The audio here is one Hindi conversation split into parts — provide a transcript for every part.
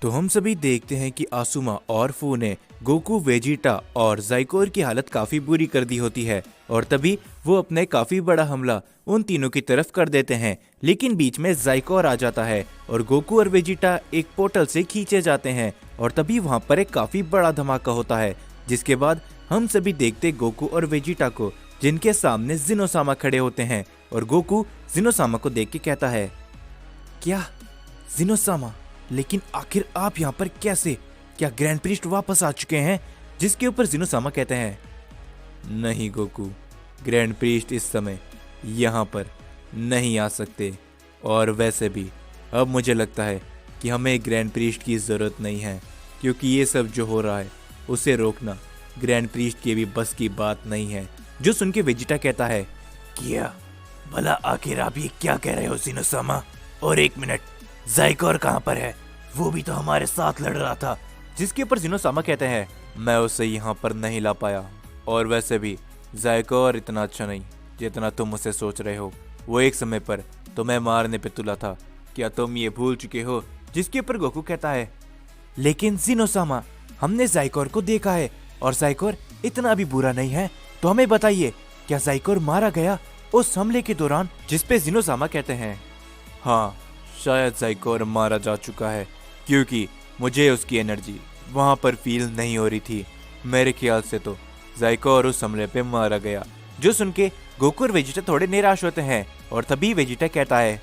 तो हम सभी देखते हैं कि आसुमा और फू ने गोकू, वेजिटा और जाइकोर की हालत काफी बुरी कर दी होती है और तभी वो अपने काफी बड़ा हमला उन तीनों की तरफ कर देते हैं। लेकिन बीच में जाइकोर आ जाता है और गोकू और वेजिटा एक पोर्टल से खींचे जाते हैं और तभी वहां पर एक काफी बड़ा धमाका होता है, जिसके बाद हम सभी देखते गोकू और वेजिटा को, जिनके सामने जिनोसामा खड़े होते हैं और गोकू जिनोसामा को देख के कहता है, क्या जिनोसामा, लेकिन आखिर आप यहाँ पर कैसे? क्या ग्रैंड प्रीस्ट वापस आ चुके हैं? जिसके ऊपर जिनोसामा कहते हैं, नहीं गोकू, ग्रैंड प्रीस्ट इस समय यहाँ पर नहीं आ सकते और वैसे भी अब मुझे लगता है कि हमें ग्रैंड प्रीस्ट की ज़रूरत नहीं है, क्योंकि ये सब जो हो रहा है उसे रोकना ग्रैंड प्रीस्ट के भी बस की बात नहीं है। जो सुन के वेजिटा कहता है, क्या भला आखिर आप ये क्या कह रहे हो जिनोसामा? और एक मिनट, जाइकोर कहाँ पर है? वो भी तो हमारे साथ लड़ रहा था। जिसके ऊपर जिनोसामा कहते हैं, मैं उसे यहाँ पर नहीं ला पाया और वैसे भी जाइकोर इतना अच्छा नहीं जितना तुम उसे सोच रहे हो। वो एक समय पर तुम्हें मारने पे तुला था, क्या तुम ये भूल चुके हो? जिसके ऊपर गोकू कहता है, लेकिन जिनोसामा, हमने जाइकोर को देखा है और जाइकोर इतना भी बुरा नहीं है, तो हमें बताइए, क्या जाइकोर मारा गया उस हमले के दौरान? जिसपे जिनोसामा कहते हैं, हाँ, शायद जाइकोर मारा जा चुका है, क्योंकि मुझे उसकी एनर्जी वहां पर फील नहीं हो रही थी। मेरे ख्याल से तो जाइकोर उस हमले पे मारा गया। जो सुन के गोकू और वेजिटा थोड़े निराश होते हैं और तभी वेजिटा कहता है,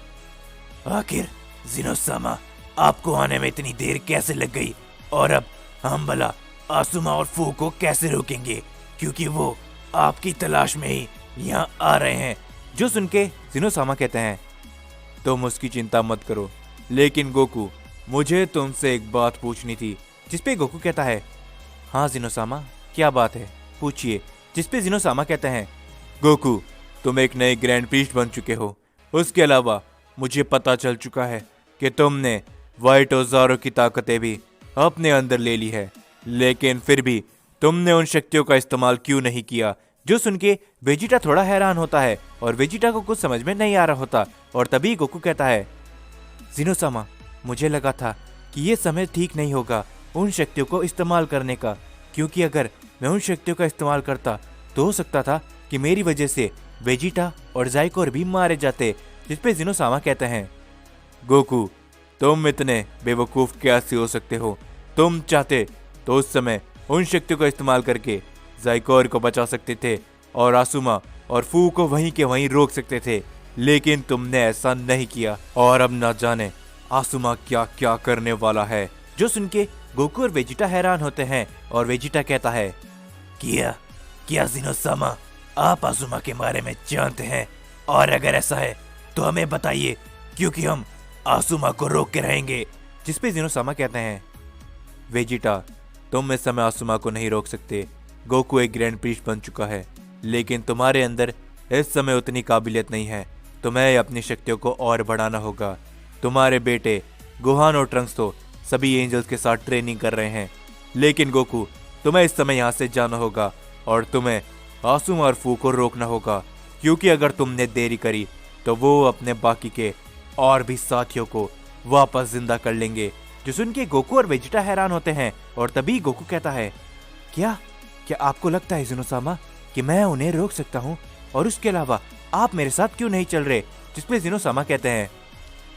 आखिर जिनोसामा, आपको आने में इतनी देर कैसे लग गई? और अब हम भला आसुमा और फू को कैसे रोकेंगे, क्योंकि वो आपकी तलाश में ही यहाँ आ रहे हैं। जो सुन के जिनोसामा कहते हैं, तुम उसकी चिंता मत करो, लेकिन गोकू, मुझे तुमसे एक बात पूछनी थी। जिसपे गोकू कहता है, हाँ जिनोसामा, क्या बात है, पूछिए। जिसपे जिनोसामा कहते हैं, गोकू, तुम एक नए ग्रैंड प्रीस्ट बन चुके हो। उसके अलावा मुझे पता चल चुका है कि तुमने व्हाइट ओज़ारो की ताकतें भी अपने अंदर ले ली है, लेकिन फिर भी तुमने उन शक्तियों का इस्तेमाल क्यों नहीं किया? जो सुन के वेजिटा थोड़ा हैरान होता है और वेजिटा को कुछ समझ में नहीं आ रहा होता और तभी गोकू कहता है, जिनोसामा, मुझे लगा था कि ये समय ठीक नहीं होगा उन शक्तियों को इस्तेमाल करने का, क्योंकि अगर मैं उन शक्तियों का इस्तेमाल करता तो हो सकता था कि मेरी वजह से वेजिटा और जाइकोर भी मारे जाते। जिसपे जिनोसामा कहते हैं, गोकू, तुम इतने बेवकूफ़ कैसे हो सकते हो? तुम चाहते तो उस समय उन शक्तियों का इस्तेमाल करके जाइकोर को बचा सकते थे और आसुमा और फू को वहीं के वहीं रोक सकते थे, लेकिन तुमने ऐसा नहीं किया और अब ना जाने आसुमा क्या क्या करने वाला है। जो सुन के गोकू और वेजिटा हैरान होते हैं और वेजिटा कहता है, क्या जिनोसामा, आप आसुमा के बारे में जानते हैं? और अगर ऐसा है तो हमें बताइए, क्योंकि हम आसुमा को रोक के रहेंगे। जिसपे जिनोसामा कहते हैं, वेजिटा, तुम इस समय आसुमा को नहीं रोक सकते। गोकू एक ग्रैंड प्रीस्ट बन चुका है, लेकिन तुम्हारे अंदर इस समय उतनी काबिलियत नहीं है। तुम्हें अपनी शक्तियों को और बढ़ाना होगा। तुम्हारे बेटे गोहान और ट्रंक्स तो सभी एंजल्स के साथ ट्रेनिंग कर रहे हैं, लेकिन गोकू, तुम्हें इस समय यहाँ से जाना होगा और तुम्हें आसुमा और फू को रोकना होगा, क्योंकि अगर तुमने देरी करी तो वो अपने बाकी के और भी साथियों को वापस जिंदा कर लेंगे। जो सुन के गोकू और वेजिटा हैरान होते हैं और तभी गोकू कहता है, क्या आपको लगता है जिनोसामा कि मैं उन्हें रोक सकता हूँ? और उसके अलावा आप मेरे साथ क्यों नहीं चल रहे? जिसपे जिनोसामा कहते हैं,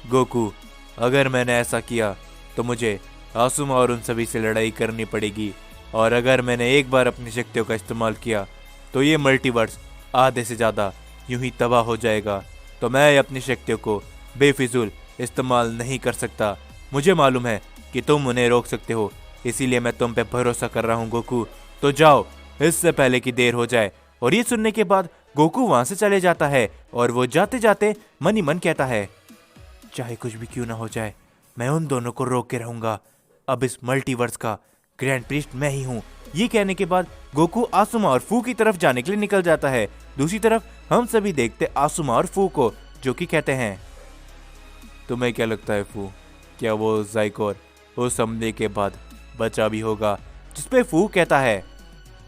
गोकू, अगर मैंने ऐसा किया तो मुझे आसुमा और उन सभी से लड़ाई करनी पड़ेगी, और अगर मैंने एक बार अपनी शक्तियों का इस्तेमाल किया तो ये मल्टीवर्स आधे से ज़्यादा यूं ही तबाह हो जाएगा। तो मैं अपनी शक्तियों को बेफिजूल इस्तेमाल नहीं कर सकता। मुझे मालूम है कि तुम उन्हें रोक सकते हो, इसीलिए मैं तुम पे भरोसा कर रहा हूँ गोकू। तो जाओ, इससे पहले कि देर हो जाए। और ये सुनने के बाद गोकू वहां से चले जाता है और वो जाते जाते मन ही मन कहता है, चाहे कुछ भी क्यों ना हो जाए, मैं उन दोनों को रोक के रहूंगा। अब इस मल्टीवर्स का ग्रैंड प्रीस्ट मैं ही हूँ। ये कहने के बाद गोकू आसुमा और फू की तरफ जाने के लिए निकल जाता है। दूसरी तरफ हम सभी देखते आसुमा और फू को, जो कि कहते हैं, तुम्हें क्या लगता है फू, क्या वो जाइकोर उस हमले के बाद बचा भी होगा? जिसपे फू कहता है,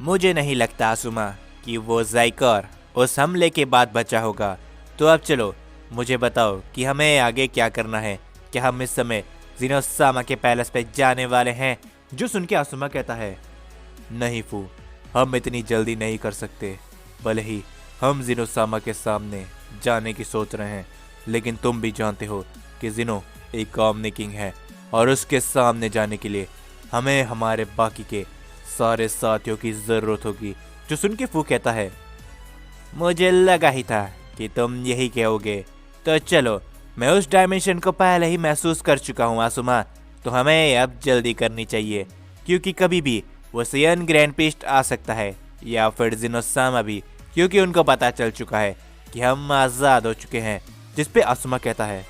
मुझे नहीं लगता आसुमा कि वो जाइकोर उस हमले के बाद बचा होगा। तो अब चलो, मुझे बताओ कि हमें आगे क्या करना है। क्या हम इस समय जिनोसामा के पैलेस पे जाने वाले हैं। जो सुन के आसुमा कहता है, नहीं फू, हम इतनी जल्दी नहीं कर सकते। भले ही हम जिनोसामा के सामने जाने की सोच रहे हैं, लेकिन तुम भी जानते हो कि जिनो एक ओमनी किंग है और उसके सामने जाने के लिए हमें हमारे बाकी के सारे साथियों की जरूरत होगी। जो सुन के फू कहता है, मुझे लगा ही था कि तुम यही कहोगे। तो चलो, मैं उस डायमेंशन को पहले ही महसूस कर चुका हूँ आसुमा, तो हमें अब जल्दी करनी चाहिए, क्योंकि कभी भी वो सियन ग्रैंड प्रीस्ट आ सकता है या फिर जिनोसामा भी, क्योंकि उनको पता चल चुका है कि हम आज़ाद हो चुके हैं। जिस पे आसुमा कहता है,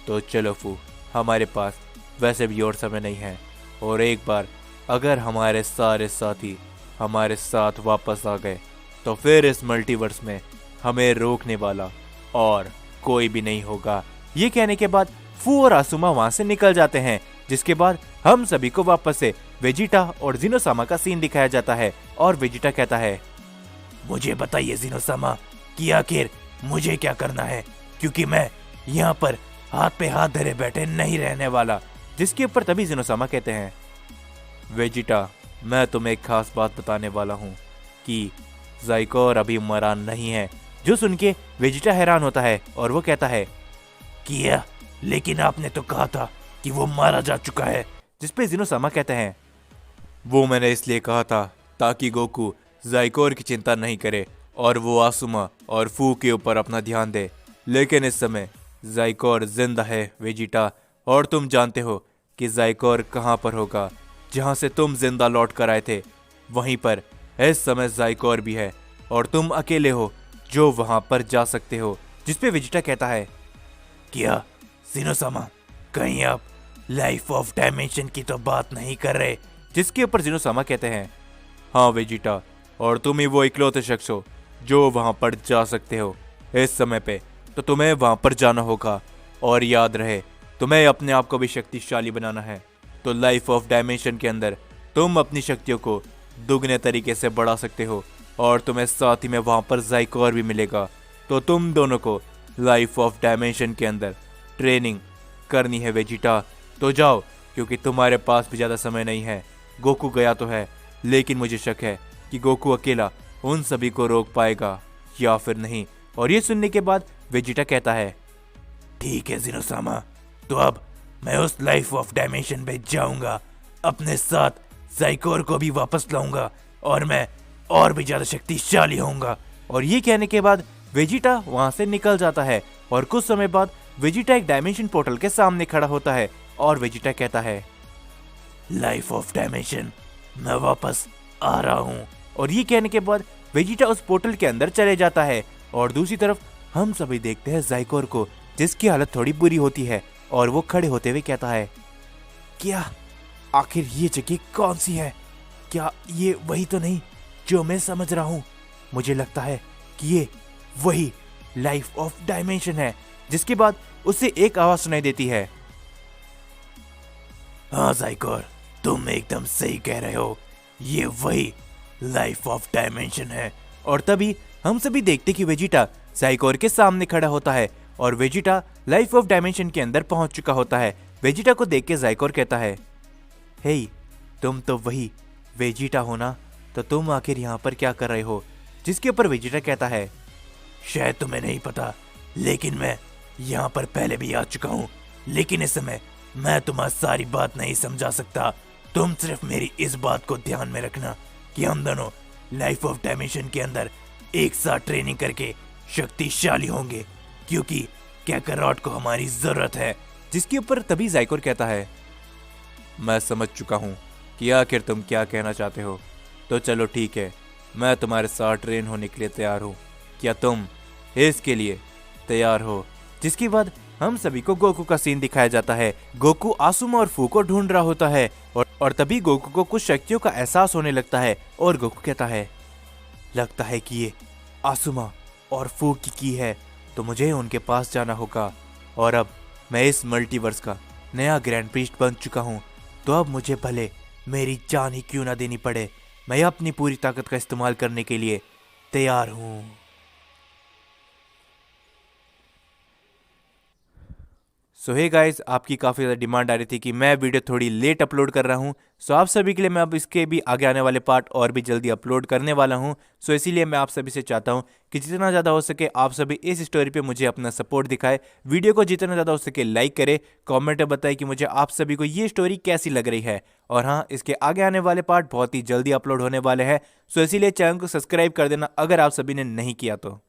तो चलो फू, हमारे पास वैसे भी और समय नहीं है, और एक बार अगर हमारे सारे साथी हमारे साथ वापस आ गए तो फिर इस मल्टीवर्स में हमें रोकने वाला और कोई भी नहीं होगा। ये कहने के बाद फू और आसुमा वहां से निकल जाते हैं, जिसके बाद हम सभी को वापस से वेजिटा और जिनोसामा का सीन दिखाया जाता है। और वेजिटा कहता है, मुझे बताइए जिनोसामा कि आखिर मुझे क्या करना है, क्योंकि मैं यहाँ पर हाथ पे हाथ धरे बैठे नहीं रहने वाला। जिसके ऊपर तभी जिनोसामा कहते हैं, वेजिटा, मैं तुम्हें एक खास बात बताने वाला हूँ कि ज़ाइकोर अभी मरा नहीं है। जो सुन के वेजिटा हैरान होता है और वो कहता है, किया, लेकिन आपने तो कहा था कि वो मारा जा चुका है। जिस पे जिनोसामा कहते हैं, वो मैंने इसलिए कहा था ताकि गोकू ज़ाइकोर की चिंता नहीं करे और वो आसुमा और फू के ऊपर अपना ध्यान दे, लेकिन इस समय ज़ाइकोर जिंदा है वेजिटा, और तुम जानते हो कि ज़ाइकोर कहाँ पर होगा। जहाँ से तुम जिंदा लौट कर आए थे वहीं पर इस समय ज़ाइकोर भी है, और तुम अकेले हो जो वहां पर जा सकते हो। जिसपे वेजिटा कहता है, क्या जिनोसामा, कहीं आप लाइफ ऑफ डायमेंशन की तो बात नहीं कर रहे? जिसके ऊपर जिनोसामा कहते हैं, हाँ वेजिटा, और तुम ही वो इकलौते शख्स हो जो वहां पर जा सकते हो इस समय पे, तो तुम्हें वहां पर जाना होगा। और याद रहे, तुम्हें अपने आप को भी शक्तिशाली बनाना है, तो लाइफ ऑफ डायमेंशन के अंदर तुम अपनी शक्तियों को दुगने तरीके से बढ़ा सकते हो, और तुम्हें साथ ही में वहां पर ज़ाइकोर भी मिलेगा। तो तुम दोनों को लाइफ ऑफ डायमेंशन के अंदर ट्रेनिंग करनी है वेजिटा। तो जाओ, क्योंकि तुम्हारे पास भी ज़्यादा समय नहीं है। गोकू गया तो है, लेकिन मुझे शक है कि गोकू अकेला उन सभी को रोक पाएगा या फिर नहीं। और ये सुनने के बाद वेजिटा कहता है, ठीक है जिनोसामा, तो अब मैं उस लाइफ ऑफ डायमेंशन पे जाऊंगा, अपने साथ ज़ाइकोर को भी वापस लाऊंगा, और मैं और भी ज्यादा शक्तिशाली होऊंगा। और ये कहने के बाद वेजिटा वहां से निकल जाता है, और कुछ समय बाद वेजिटा एक डायमेंशन पोर्टल के सामने खड़ा होता है, और वेजिटा कहता है, लाइफ ऑफ डायमेंशन, मैं वापस आ रहा हूँ। और ये कहने के बाद वेजिटा उस पोर्टल के अंदर चले जाता है, और दूसरी तरफ हम सभी देखते हैं ज़ाइकोर को, जिसकी हालत थोड़ी बुरी होती है, और वो खड़े होते हुए कहता है, क्या आखिर ये जगह कौन सी है? क्या ये वही तो नहीं जो मैं समझ रहा हूँ? मुझे लगता है कि ये वही लाइफ ऑफ डायमेंशन है। जिसके बाद उसे एक आवाज सुनाई देती है, हाँ ज़ाइकोर, तुम एकदम सही कह रहे हो, ये वही लाइफ ऑफ डायमेंशन है। और तभी हम सभी देखते कि वेजिटा ज़ाइकोर के सामने खड़ा होता है, और वेजिटा लाइफ ऑफ डायमेंशन के अंदर पहुंच चुका होता है। वेजिटा को देख के ज़ाइकोर कहता है, हे, तुम तो वही वेजिटा हो ना? तो तुम आखिर यहाँ पर क्या कर रहे हो? जिसके ऊपर वेजिटा कहता है, शायद तुम्हें नहीं पता, लेकिन मैं यहाँ पर पहले भी आ चुका हूँ, लेकिन इस समय मैं तुम्हारी सारी बात नहीं समझा सकता। तुम सिर्फ मेरी इस बात को ध्यान में रखना कि हम दोनों लाइफ ऑफ डायमेंशन के अंदर एक साथ ट्रेनिंग करके शक्तिशाली होंगे, क्योंकि कैकारॉट को हमारी जरूरत है। जिसके ऊपर तभी ज़ाइकोर कहता है, मैं समझ चुका हूँ कि आखिर तुम क्या कहना चाहते हो, तो चलो ठीक है, मैं तुम्हारे साथ ट्रेन होने के लिए तैयार हूँ। क्या तुम इसके लिए तैयार हो? जिसके बाद हम सभी को गोकू का सीन दिखाया जाता है। गोकू आसुमा और फू को ढूंढ रहा होता है, और तभी गोकू को कुछ शक्तियों का एहसास होने लगता है, और गोकू कहता है, लगता है कि ये आसुमा और फू की है, तो मुझे उनके पास जाना होगा। और अब मैं इस मल्टीवर्स का नया ग्रैंड प्रीस्ट बन चुका हूँ, तो अब मुझे भले मेरी जान ही क्यों ना देनी पड़े, मैं अपनी पूरी ताकत का इस्तेमाल करने के लिए तैयार हूँ। सो हे गाइस, आपकी काफ़ी ज़्यादा डिमांड आ रही थी कि मैं वीडियो थोड़ी लेट अपलोड कर रहा हूँ। सो आप सभी के लिए मैं अब इसके भी आगे आने वाले पार्ट और भी जल्दी अपलोड करने वाला हूँ। सो इसीलिए मैं आप सभी से चाहता हूँ कि जितना ज़्यादा हो सके आप सभी इस स्टोरी पे मुझे अपना सपोर्ट दिखाए। वीडियो को जितना ज़्यादा हो सके लाइक करें, कमेंट में बताएं कि मुझे आप सभी को ये स्टोरी कैसी लग रही है। और हाँ, इसके आगे आने वाले पार्ट बहुत ही जल्दी अपलोड होने वाले हैं। सो इसीलिए चैनल को सब्सक्राइब कर देना अगर आप सभी ने नहीं किया तो।